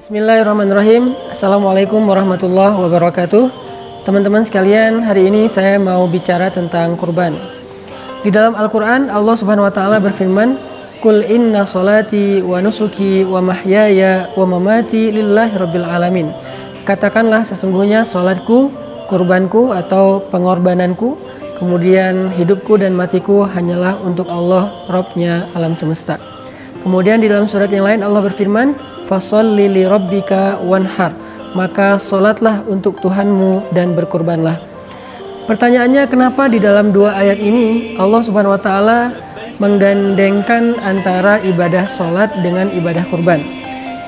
Bismillahirrahmanirrahim. Assalamualaikum warahmatullahi wabarakatuh. Teman-teman sekalian, hari ini saya mau bicara tentang kurban. Di dalam Al-Quran, Allah Subhanahu wa Ta'ala berfirman, "Qul inna sholati wa nusuki wa mahyaya wa mamati lillahi rabbil alamin." Katakanlah, sesungguhnya salatku, kurbanku atau pengorbananku, kemudian hidupku dan matiku hanyalah untuk Allah, Rabbnya alam semesta. Kemudian di dalam surat yang lain Allah berfirman, "Fasholli li rabbika wanhar." Maka solatlah untuk Tuhanmu dan berkurbanlah. Pertanyaannya, kenapa di dalam dua ayat ini Allah Subhanahu wa Ta'ala menggandengkan antara ibadah solat dengan ibadah kurban?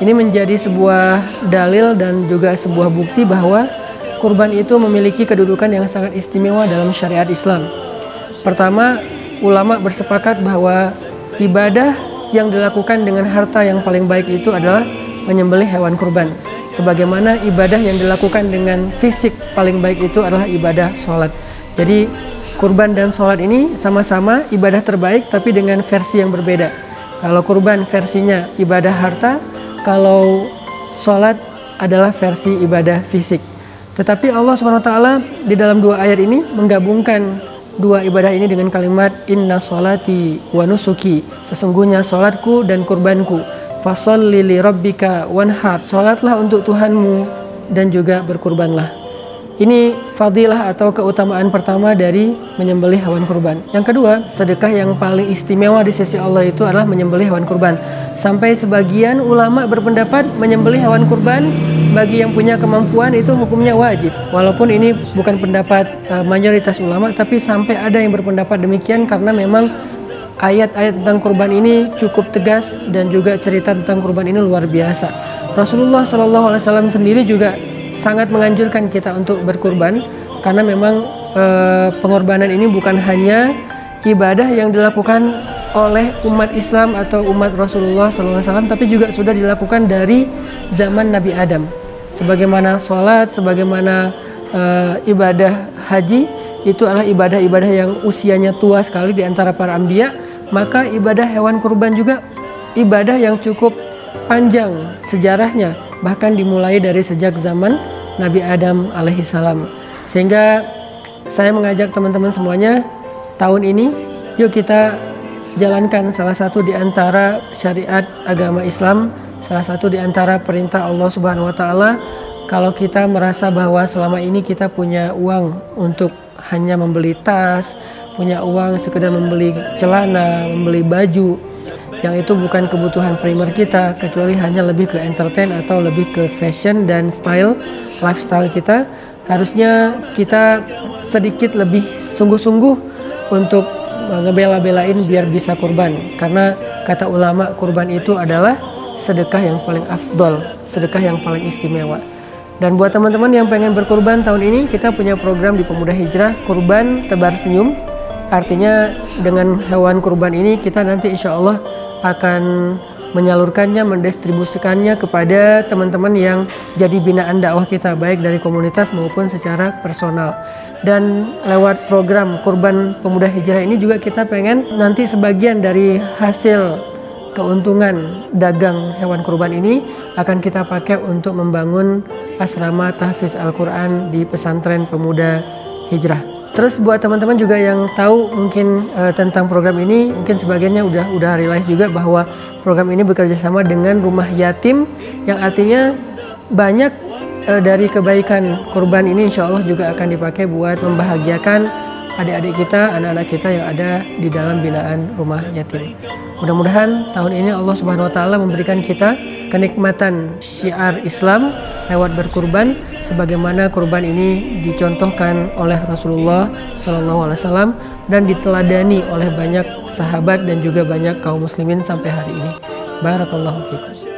Ini menjadi sebuah dalil dan juga sebuah bukti bahwa kurban itu memiliki kedudukan yang sangat istimewa dalam syariat Islam. Pertama, ulama bersepakat bahwa ibadah yang dilakukan dengan harta yang paling baik itu adalah menyembelih hewan kurban. Sebagaimana ibadah yang dilakukan dengan fisik paling baik itu adalah ibadah sholat. Jadi kurban dan sholat ini sama-sama ibadah terbaik tapi dengan versi yang berbeda. Kalau kurban versinya ibadah harta, kalau sholat adalah versi ibadah fisik. Tetapi Allah SWT di dalam dua ayat ini menggabungkan dua ibadah ini dengan kalimat inna sholati wa nusuki, sesungguhnya sholatku dan kurbanku. Fasholli li rabbika wanhar, sholatlah untuk Tuhanmu dan juga berkurbanlah. Ini fadilah atau keutamaan pertama dari menyembelih hewan kurban. Yang kedua, sedekah yang paling istimewa di sisi Allah itu adalah menyembelih hewan kurban. Sampai sebagian ulama berpendapat menyembelih hewan kurban bagi yang punya kemampuan itu hukumnya wajib. Walaupun ini bukan pendapat mayoritas ulama, tapi sampai ada yang berpendapat demikian karena memang ayat-ayat tentang kurban ini cukup tegas dan juga cerita tentang kurban ini luar biasa. Rasulullah SAW sendiri juga sangat menganjurkan kita untuk berkurban karena memang pengorbanan ini bukan hanya ibadah yang dilakukan oleh umat Islam atau umat Rasulullah SAW, tapi juga sudah dilakukan dari zaman Nabi Adam. Sebagaimana sholat, sebagaimana ibadah haji itu adalah ibadah-ibadah yang usianya tua sekali di antara para anbiya, maka ibadah hewan kurban juga ibadah yang cukup panjang sejarahnya, bahkan dimulai dari sejak zaman Nabi Adam alaihissalam. Sehingga saya mengajak teman-teman semuanya, tahun ini yuk kita jalankan salah satu di antara syariat agama Islam, salah satu di antara perintah Allah Subhanahu wa Ta'ala. Kalau kita merasa bahwa selama ini kita punya uang untuk hanya membeli tas, punya uang sekedar membeli celana, membeli baju, yang itu bukan kebutuhan primer kita, kecuali hanya lebih ke entertain atau lebih ke fashion dan style, lifestyle kita, harusnya kita sedikit lebih sungguh-sungguh untuk ngebela-belain biar bisa kurban. Karena kata ulama, kurban itu adalah sedekah yang paling afdol, sedekah yang paling istimewa. Dan buat teman-teman yang pengen berkurban tahun ini, kita punya program di Pemuda Hijrah, Kurban Tebar Senyum. Artinya dengan hewan kurban ini kita nanti insya Allah akan menyalurkannya, mendistribusikannya kepada teman-teman yang jadi binaan dakwah kita, baik dari komunitas maupun secara personal. Dan lewat program Kurban Pemuda Hijrah ini juga kita pengen nanti sebagian dari hasil keuntungan dagang hewan kurban ini akan kita pakai untuk membangun asrama tahfiz Al-Quran di pesantren Pemuda Hijrah. Terus buat teman-teman juga yang tahu mungkin tentang program ini, mungkin sebagiannya udah realize juga bahwa program ini bekerja sama dengan rumah yatim, yang artinya banyak dari kebaikan kurban ini insya Allah juga akan dipakai buat membahagiakan adik-adik kita, anak-anak kita yang ada di dalam binaan rumah yatim. Mudah-mudahan tahun ini Allah Subhanahu wa Ta'ala memberikan kita kenikmatan syiar Islam lewat berkurban, sebagaimana kurban ini dicontohkan oleh Rasulullah SAW dan diteladani oleh banyak sahabat dan juga banyak kaum muslimin sampai hari ini. Barakallahu fikum.